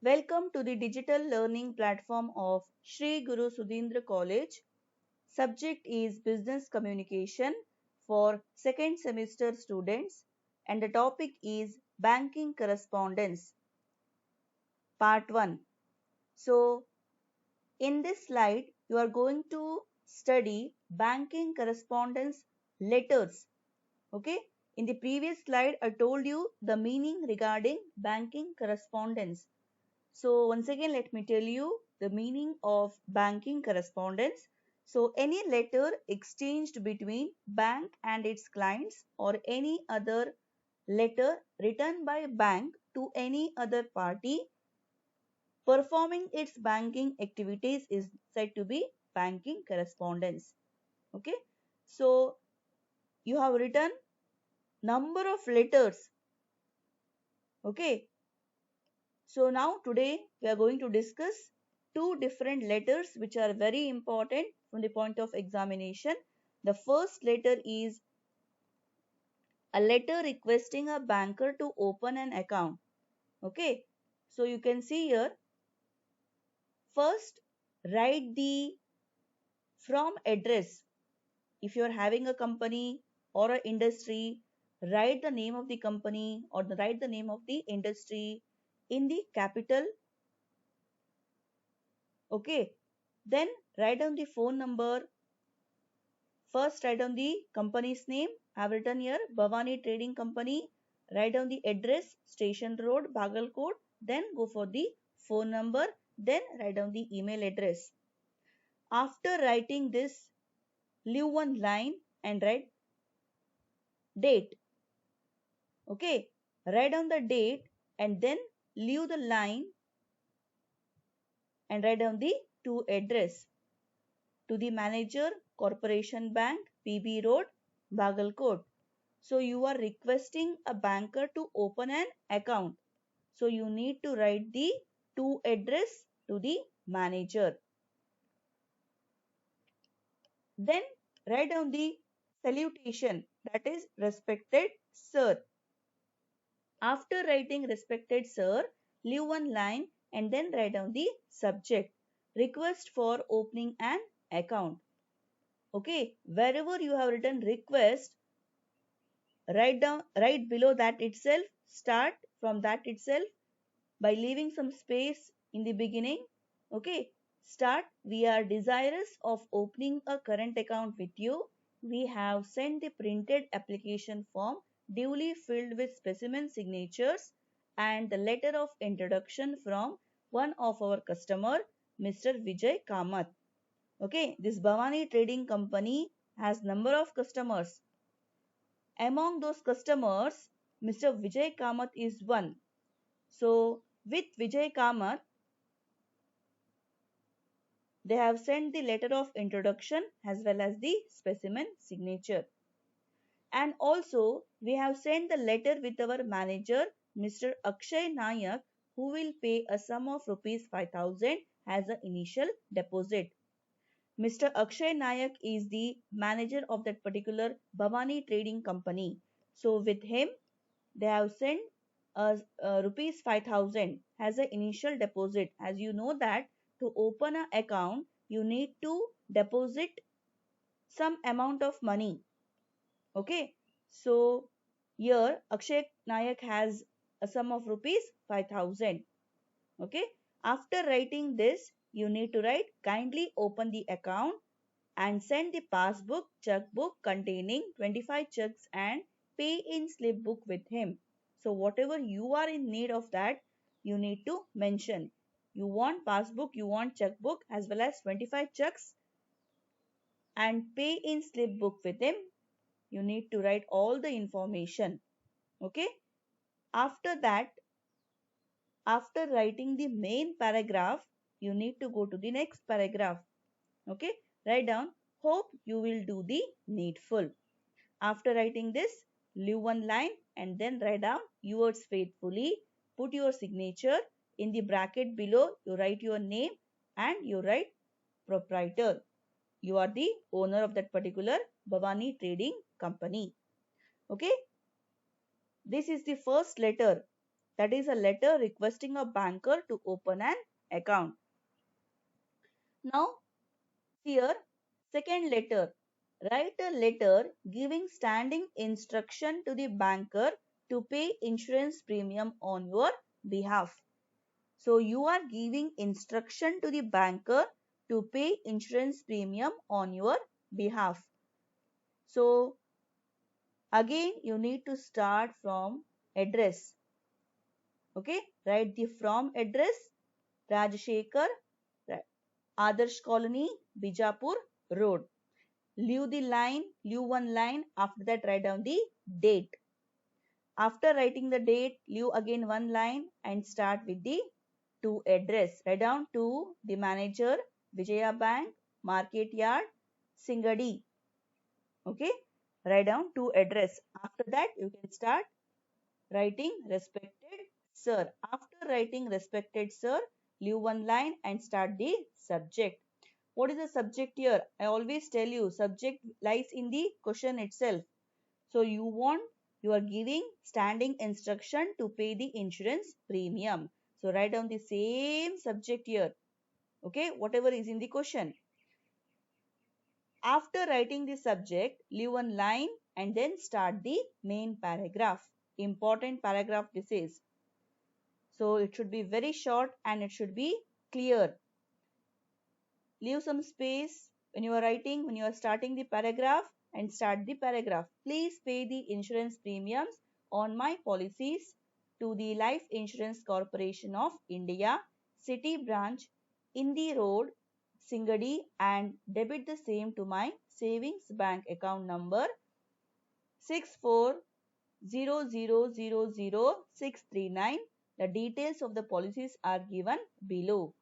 Welcome to the digital learning platform of Sri Guru Sudhindra College. Subject is Business Communication for second semester students and the topic is Banking Correspondence, Part 1. So, in this slide, you are going to study banking correspondence letters. Okay. In the previous slide, I told you the meaning regarding banking correspondence. So once again, let me tell you the meaning of banking correspondence. So any letter exchanged between bank and its clients or any other letter written by bank to any other party performing its banking activities is said to be banking correspondence. Okay. So you have written number of letters. Okay. So now today we are going to discuss two different letters which are very important from the point of examination. The first letter is a letter requesting a banker to open an account. Okay. So you can see here, first write the from address. If you are having a company or an industry, write the name of the company or write the name of the industry in the capital. Okay. Then write down the phone number. First write down the company's name. I have written here Bhavani Trading Company. Write down the address, Station Road, Bagalkot. Then go for the phone number. Then write down the email address. After writing this, leave one line and write date. Okay. Write down the date and then leave the line and write down the to address. To the manager, Corporation Bank, PB Road, Bagalkot. So you are requesting a banker to open an account. So you need to write the to address to the manager. Then write down the salutation, that is respected sir. After writing respected sir, leave one line and then write down the subject. Request for opening an account. Okay, wherever you have written request, right below that itself, start from that itself by leaving some space in the beginning. Okay, start. We are desirous of opening a current account with you. We have sent the printed application form duly filled with specimen signatures and the letter of introduction from one of our customer, Mr. Vijay Kamath. Okay, this Bhavani Trading Company has number of customers. Among those customers, Mr. Vijay Kamath is one. So, with Vijay Kamath, they have sent the letter of introduction as well as the specimen signature. And also, we have sent the letter with our manager, Mr. Akshay Nayak, who will pay a sum of rupees 5,000 as an initial deposit. Mr. Akshay Nayak is the manager of that particular Bhavani Trading Company. So, with him, they have sent rupees 5,000 as an initial deposit. As you know that to open an account, you need to deposit some amount of money. Okay. So here Akshay Nayak has a sum of rupees 5,000. Okay. After writing this, you need to write kindly open the account and send the passbook, checkbook containing 25 checks and pay in slip book with him. So whatever you are in need of that, you need to mention. You want passbook, you want checkbook as well as 25 checks and pay in slip book with him. You need to write all the information. Okay. After that, after writing the main paragraph, you need to go to the next paragraph. Okay. Write down, hope you will do the needful. After writing this, leave one line and then write down yours faithfully. Put your signature. In the bracket below, you write your name and you write proprietor. You are the owner of that particular Bhavani Trading Company. Okay. This is the first letter. That is a letter requesting a banker to open an account. Now, here, second letter. Write a letter giving standing instruction to the banker to pay insurance premium on your behalf. So, you are giving instruction to the banker to pay insurance premium on your behalf. So, again, you need to start from address. Okay, write the from address, Rajshekhar, Adarsh Colony, Bijapur Road. Leave one line. After that, write down the date. After writing the date, leave again one line and start with the to address. Write down to the manager, Vijaya Bank, Market Yard, Singadi. Okay, write down to address. After that, you can start writing respected sir. After writing respected sir, leave one line and start the subject. What is the subject here? I always tell you, subject lies in the question itself. So you are giving standing instruction to pay the insurance premium. So write down the same subject here. Okay, whatever is in the question. After writing the subject, leave one line and then start the main paragraph. Important paragraph this is. So it should be very short and it should be clear. Leave some space when you are writing, when you are starting the paragraph and start the paragraph. Please pay the insurance premiums on my policies to the Life Insurance Corporation of India, City Branch, Indi Road, Singadi, and debit the same to my savings bank account number 6400000639. The details of the policies are given below.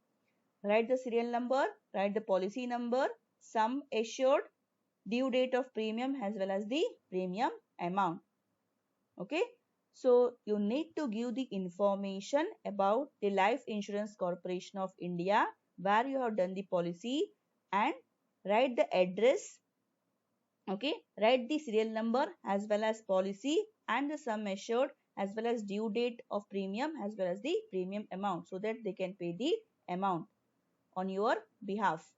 Write the serial number, write the policy number, sum assured, due date of premium as well as the premium amount. Okay. So you need to give the information about the Life Insurance Corporation of India, where you have done the policy, and write the address. Okay. Write the serial number as well as policy and the sum assured as well as due date of premium as well as the premium amount, so that they can pay the amount on your behalf.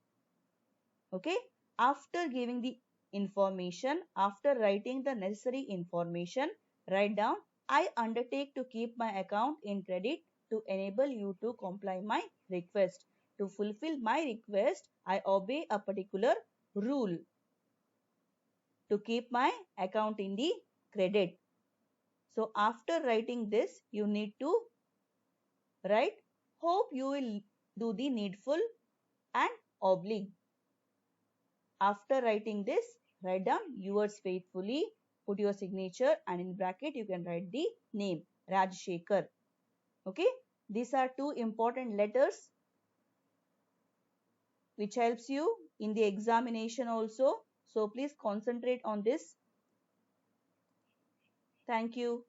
Okay, after giving the information, after writing the necessary information, write down, I undertake to keep my account in credit to enable you to comply my request. To fulfill my request, I obey a particular rule to keep my account in the credit. So after writing this, you need to write, hope you will do the needful and oblique. After writing this, write down yours faithfully, put your signature, and in bracket you can write the name Rajshekhar. Okay, these are two important letters which helps you in the examination also. So please concentrate on this. Thank you.